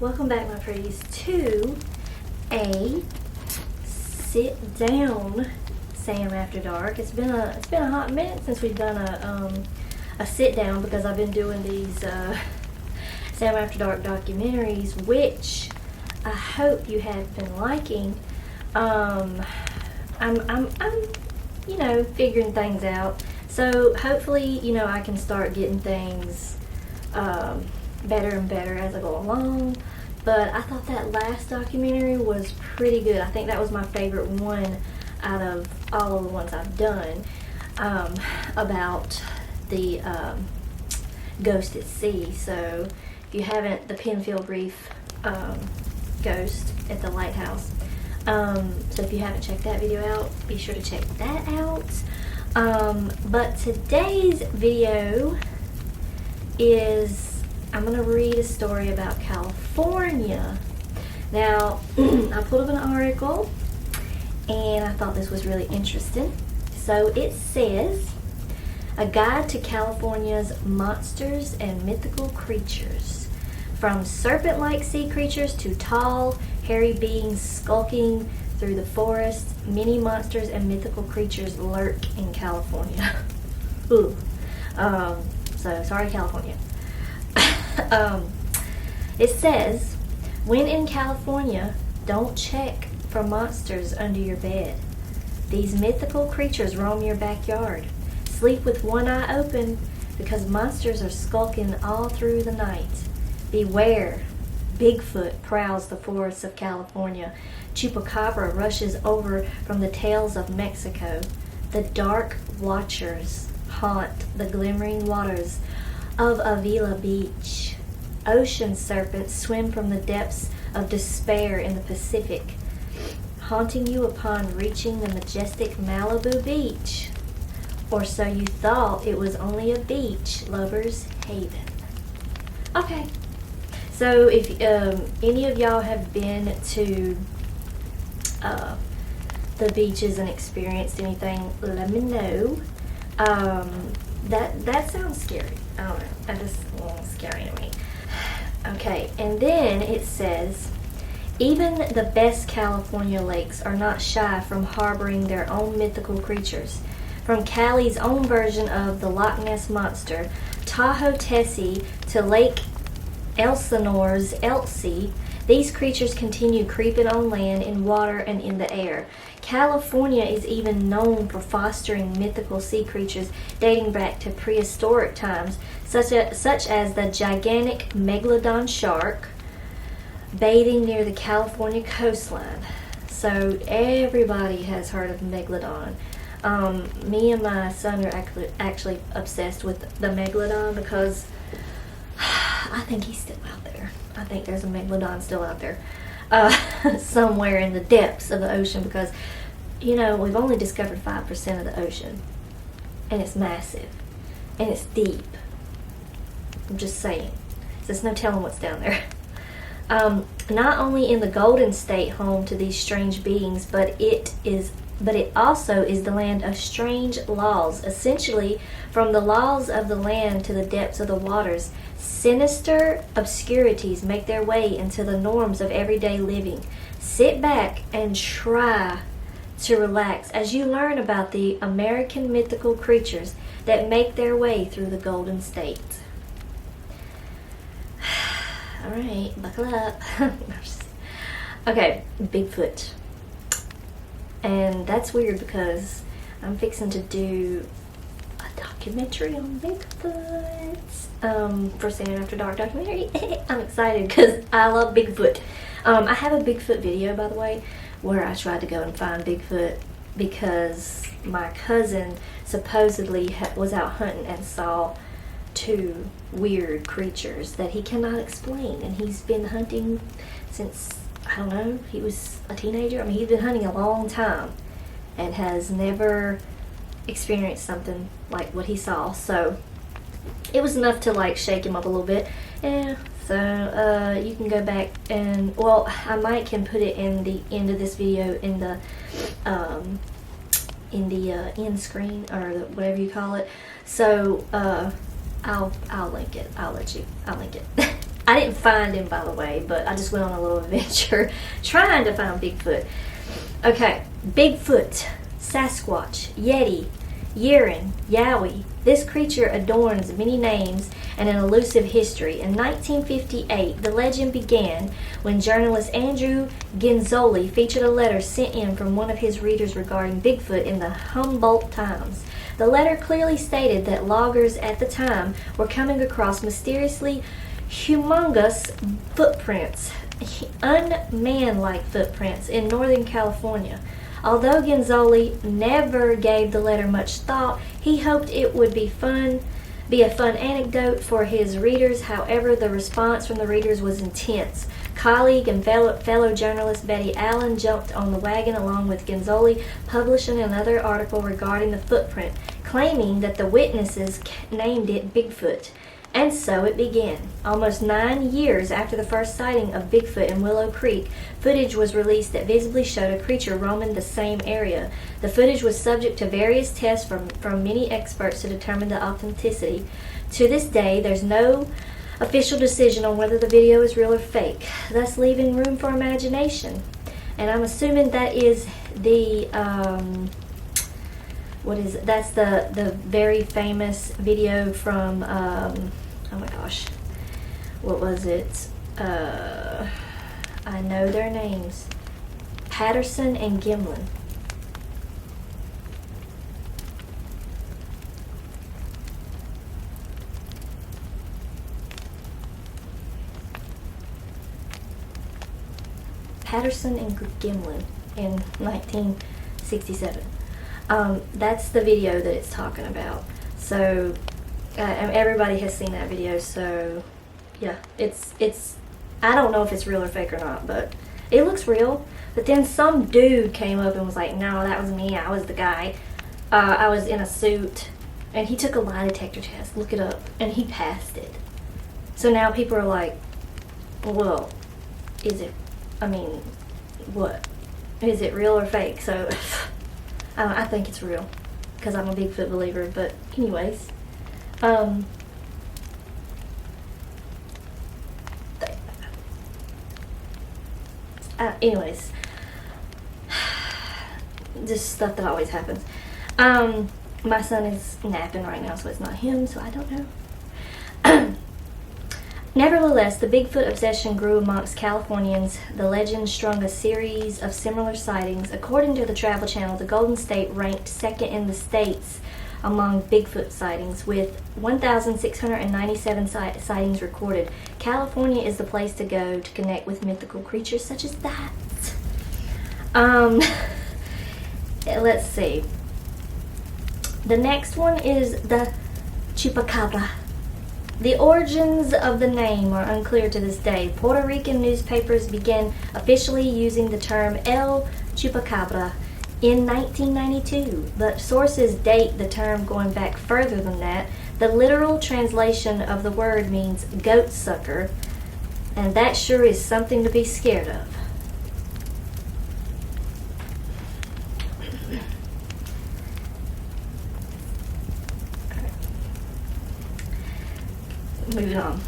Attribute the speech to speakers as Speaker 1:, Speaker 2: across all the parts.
Speaker 1: Welcome back, my pretties, to a sit down Sam After Dark. It's been a hot minute since we've done a sit down because I've been doing these Sam After Dark documentaries, which I hope you have been liking. I'm figuring things out. So hopefully, I can start getting things better and better as I go along. But I thought that last documentary was pretty good. I think that was my favorite one out of all of the ones I've done about the ghost at sea. So if you haven't, the Penfield Reef ghost at the lighthouse. So if you haven't checked that video out, be sure to check that out. But today's video is, I'm going to read a story about California. Now, I pulled up an article and I thought this was really interesting. So it says, a guide to California's monsters and mythical creatures. From serpent-like sea creatures to tall, hairy beings skulking through the forest, many monsters and mythical creatures lurk in California. Ooh. So, sorry, California. It says, when in California, don't check for monsters under your bed. These mythical creatures roam your backyard. Sleep with one eye open because monsters are skulking all through the night. Beware. Bigfoot prowls the forests of California. Chupacabra rushes over from the tails of Mexico. The dark watchers haunt the glimmering waters of Avila Beach. Ocean serpents swim from the depths of despair in the Pacific, haunting you upon reaching the majestic Malibu beach. Or so you thought, it was only a beach lover's haven. Okay, so if any of y'all have been to the beaches and experienced anything, let me know. That sounds scary. I don't know. That just a little scary to me. Okay, and then it says, even the best California lakes are not shy from harboring their own mythical creatures. From Cali's own version of the Loch Ness Monster, Tahoe Tessie, to Lake Elsinore's Elsie, these creatures continue creeping on land, in water, and in the air. California is even known for fostering mythical sea creatures dating back to prehistoric times, such as the gigantic megalodon shark bathing near the California coastline. So everybody has heard of megalodon. Me and my son are actually obsessed with the megalodon because I think he's still out there. I think there's a megalodon still out there somewhere in the depths of the ocean because, we've only discovered 5% of the ocean. And it's massive. And it's deep. I'm just saying. There's no telling what's down there. Not only in the Golden State home to these strange beings, but it also is the land of strange laws. Essentially, from the laws of the land to the depths of the waters, sinister obscurities make their way into the norms of everyday living. Sit back and try to relax as you learn about the American mythical creatures that make their way through the Golden State. Alright, buckle up. Okay, Bigfoot. And that's weird because I'm fixing to do a documentary on Bigfoot for Sam After Dark documentary. I'm excited because I love Bigfoot. I have a Bigfoot video, by the way, where I tried to go and find Bigfoot because my cousin supposedly was out hunting and saw two weird creatures that he cannot explain. And he's been hunting since, I don't know, he was a teenager. I mean, he's been hunting a long time and has never experienced something like what he saw. So it was enough to shake him up a little bit. Yeah. So you can go back and, well, I might can put it in the end of this video in the end screen or whatever you call it. So I'll link it. I'll link it. I didn't find him, by the way, but I just went on a little adventure trying to find Bigfoot. Okay, Bigfoot, Sasquatch, Yeti, Yeren, Yowie. This creature adorns many names and an elusive history. In 1958, the legend began when journalist Andrew Genzoli featured a letter sent in from one of his readers regarding Bigfoot in the Humboldt Times. The letter clearly stated that loggers at the time were coming across mysteriously humongous footprints, unman-like footprints in Northern California. Although Genzoli never gave the letter much thought, he hoped it would be a fun anecdote for his readers. However, the response from the readers was intense. Colleague and fellow journalist Betty Allen jumped on the wagon along with Genzoli, publishing another article regarding the footprint, claiming that the witnesses named it Bigfoot. And so it began. Almost 9 years after the first sighting of Bigfoot in Willow Creek, footage was released that visibly showed a creature roaming the same area. The footage was subject to various tests from many experts to determine the authenticity. To this day, there's no official decision on whether the video is real or fake, thus leaving room for imagination. And I'm assuming that is the that's the very famous video from oh my gosh, what was it? I know their names. Patterson and Gimlin. Patterson and Gimlin in 1967. That's the video that it's talking about. So everybody has seen that video, so yeah, it's I don't know if it's real or fake or not, but it looks real. But then some dude came up and was like, no, that was me, I was the guy. I was in a suit, and he took a lie detector test, look it up, and he passed it. So now people are like, well, what? Is it real or fake? So I think it's real, because I'm a Bigfoot believer, but anyways. Anyways, just stuff that always happens. My son is napping right now, so it's not him, so I don't know. Nevertheless, the Bigfoot obsession grew amongst Californians. The legend strung a series of similar sightings. According to the Travel Channel, the Golden State ranked second in the states among Bigfoot sightings, with 1,697 sightings recorded. California is the place to go to connect with mythical creatures such as that. Let's see. The next one is the chupacabra. The origins of the name are unclear to this day. Puerto Rican newspapers began officially using the term El Chupacabra in 1992, but sources date the term going back further than that. The literal translation of the word means goat sucker, and that sure is something to be scared of. Moving on.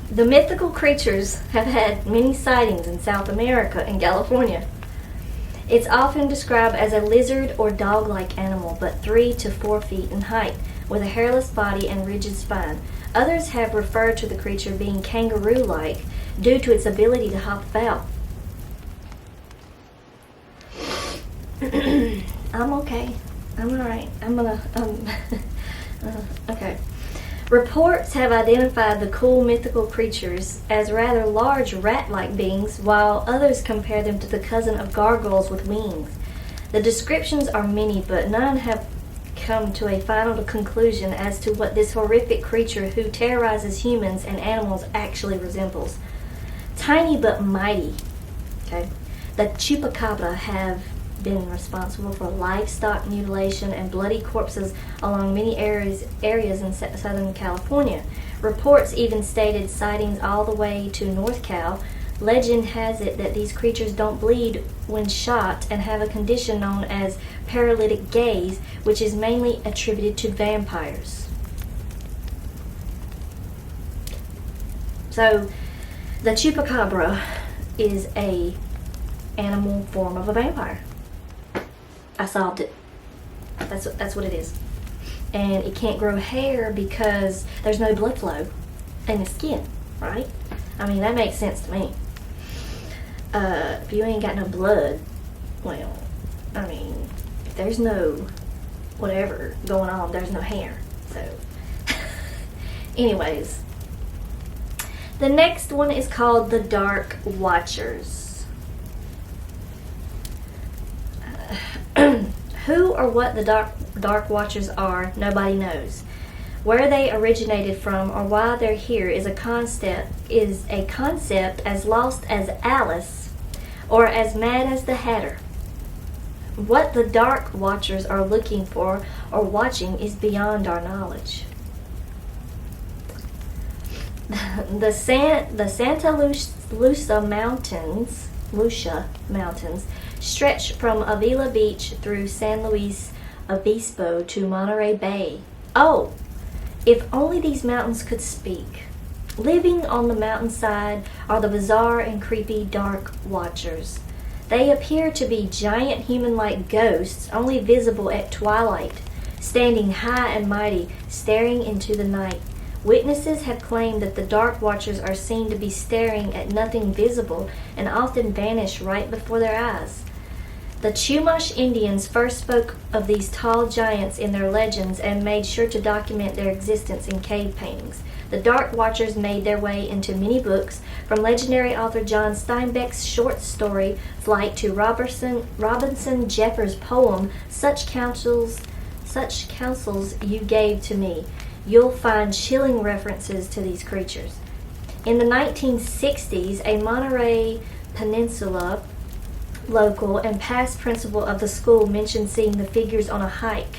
Speaker 1: The mythical creatures have had many sightings in South America and California. It's often described as a lizard or dog-like animal, but 3 to 4 feet in height, with a hairless body and rigid spine. Others have referred to the creature being kangaroo-like due to its ability to hop about. I'm okay. I'm alright. I'm gonna, okay. Reports have identified the cool mythical creatures as rather large rat-like beings, while others compare them to the cousin of gargoyles with wings. The descriptions are many, but none have come to a final conclusion as to what this horrific creature who terrorizes humans and animals actually resembles. Tiny but mighty, okay? The chupacabra have been responsible for livestock mutilation and bloody corpses along many areas in Southern California. Reports even stated sightings all the way to North Cal. Legend has it that these creatures don't bleed when shot and have a condition known as paralytic gaze, which is mainly attributed to vampires. So, The chupacabra is a animal form of a vampire. I solved it. That's what it is. And it can't grow hair because there's no blood flow in the skin, right? I mean, that makes sense to me. If you ain't got no blood, well, I mean, if there's no whatever going on, there's no hair. So, anyways, the next one is called the Dark Watchers. Who or what the Dark Watchers are, nobody knows. Where they originated from or why they're here is a concept as lost as Alice or as mad as the Hatter. What the Dark Watchers are looking for or watching is beyond our knowledge. The Santa Lucia Mountains stretch from Avila Beach through San Luis Obispo to Monterey Bay. Oh, if only these mountains could speak. Living on the mountainside are the bizarre and creepy Dark Watchers. They appear to be giant human-like ghosts, only visible at twilight, standing high and mighty, staring into the night. Witnesses have claimed that the Dark Watchers are seen to be staring at nothing visible and often vanish right before their eyes. The Chumash Indians first spoke of these tall giants in their legends and made sure to document their existence in cave paintings. The Dark Watchers made their way into many books, from legendary author John Steinbeck's short story Flight to Robinson Jeffers' poem Such Counsels You Gave to Me. You'll find chilling references to these creatures. In the 1960s, a Monterey Peninsula local and past principal of the school mentioned seeing the figures on a hike.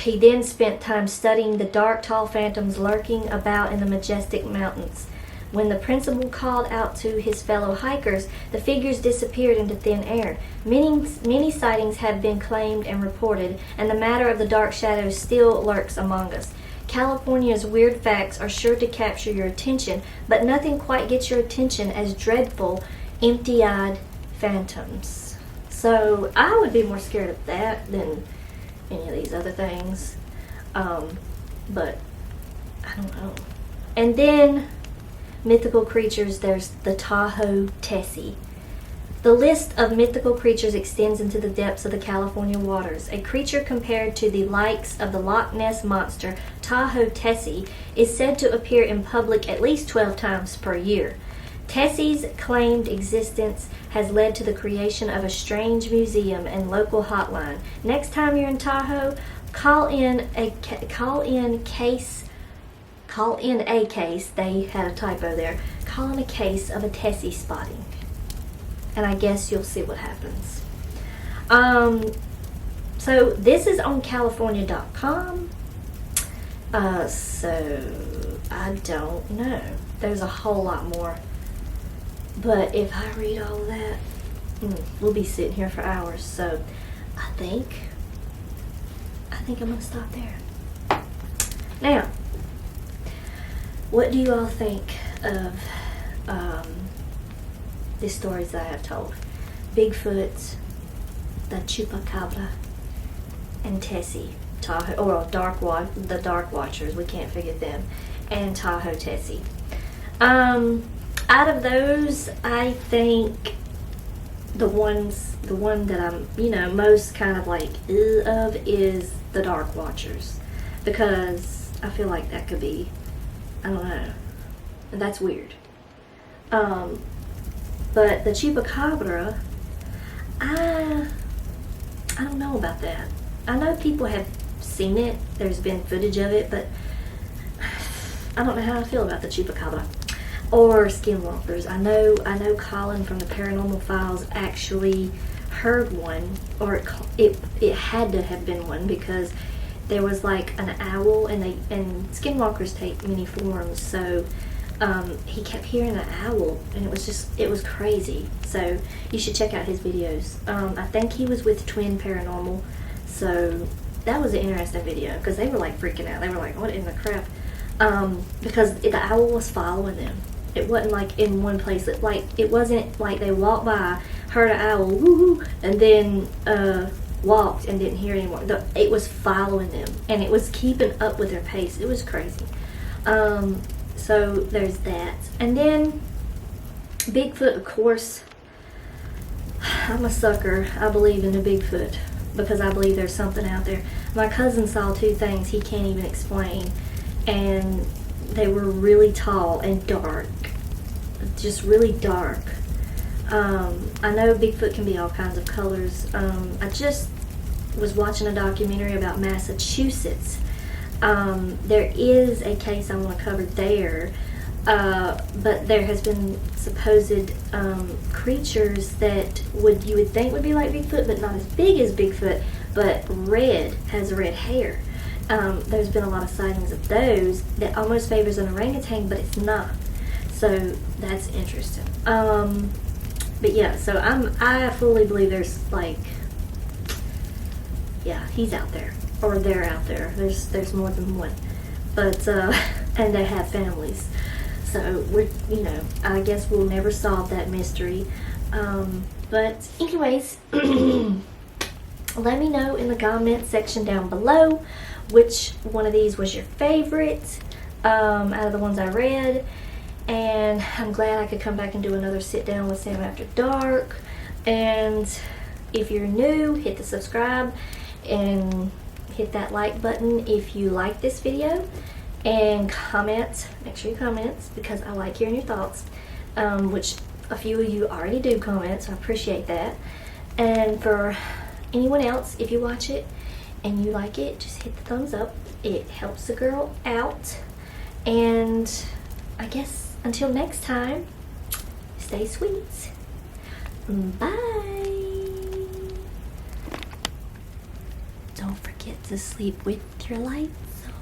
Speaker 1: He then spent time studying the dark, tall phantoms lurking about in the majestic mountains. When the principal called out to his fellow hikers, the figures disappeared into thin air. Many sightings have been claimed and reported, and the matter of the dark shadows still lurks among us. California's weird facts are sure to capture your attention, but nothing quite gets your attention as dreadful, empty-eyed phantoms. So I would be more scared of that than any of these other things. But I don't know. And then mythical creatures, there's the Tahoe Tessie. The list of mythical creatures extends into the depths of the California waters. A creature compared to the likes of the Loch Ness monster, Tahoe Tessie, is said to appear in public at least 12 times per year. Tessie's claimed existence has led to the creation of a strange museum and local hotline. Next time you're in Tahoe, call in a case. They had a typo there. Call in a case of a Tessie spotting, and I guess you'll see what happens. So this is on California.com. So I don't know. There's a whole lot more. But if I read all of that, we'll be sitting here for hours. So I think I'm going to stop there. Now, what do you all think of the stories that I have told? Bigfoot, the Chupacabra, and Tessie, Tahoe, or the Dark Watchers, we can't forget them, and Tahoe Tessie. Out of those, I think the one that I'm, most kind of like of is the Dark Watchers, because I feel like that could be, I don't know, that's weird. But the Chupacabra, I don't know about that. I know people have seen it. There's been footage of it, but I don't know how I feel about the Chupacabra or skinwalkers. I know Colin from the Paranormal Files actually heard one, or it had to have been one, because there was like an owl, and skinwalkers take many forms, so he kept hearing an owl, and it was crazy. So you should check out his videos. I think he was with Twin Paranormal, so that was an interesting video, because they were like freaking out. They were like, what in the crap? Because the owl was following them. It wasn't like in one place. It wasn't like they walked by, heard an owl, woo, and then walked and didn't hear anymore. It was following them, and it was keeping up with their pace. It was crazy. So there's that. And then Bigfoot, of course. I'm a sucker. I believe in the Bigfoot because I believe there's something out there. My cousin saw 2 things he can't even explain, and they were really tall and dark. Just really dark. I know Bigfoot can be all kinds of colors. I just was watching a documentary about Massachusetts. There is a case I want to cover there, but there has been supposed creatures that you would think would be like Bigfoot, but not as big as Bigfoot, but has red hair. There's been a lot of sightings of those that almost favors an orangutan, but it's not. So that's interesting. But yeah, so I fully believe there's he's out there, or they're out there. There's more than one, but and they have families. So I guess we'll never solve that mystery. But anyways, let me know in the comment section down below which one of these was your favorite out of the ones I read. And I'm glad I could come back and do another sit down with Sam after dark. And if you're new, hit the subscribe and hit that like button if you like this video, and comment. Make sure you comment because I like hearing your thoughts, which a few of you already do comment, so I appreciate that. And for anyone else, if you watch it and you like it, just hit the thumbs up. It helps the girl out. And I guess until next time, stay sweet. Bye. Don't forget to sleep with your lights on.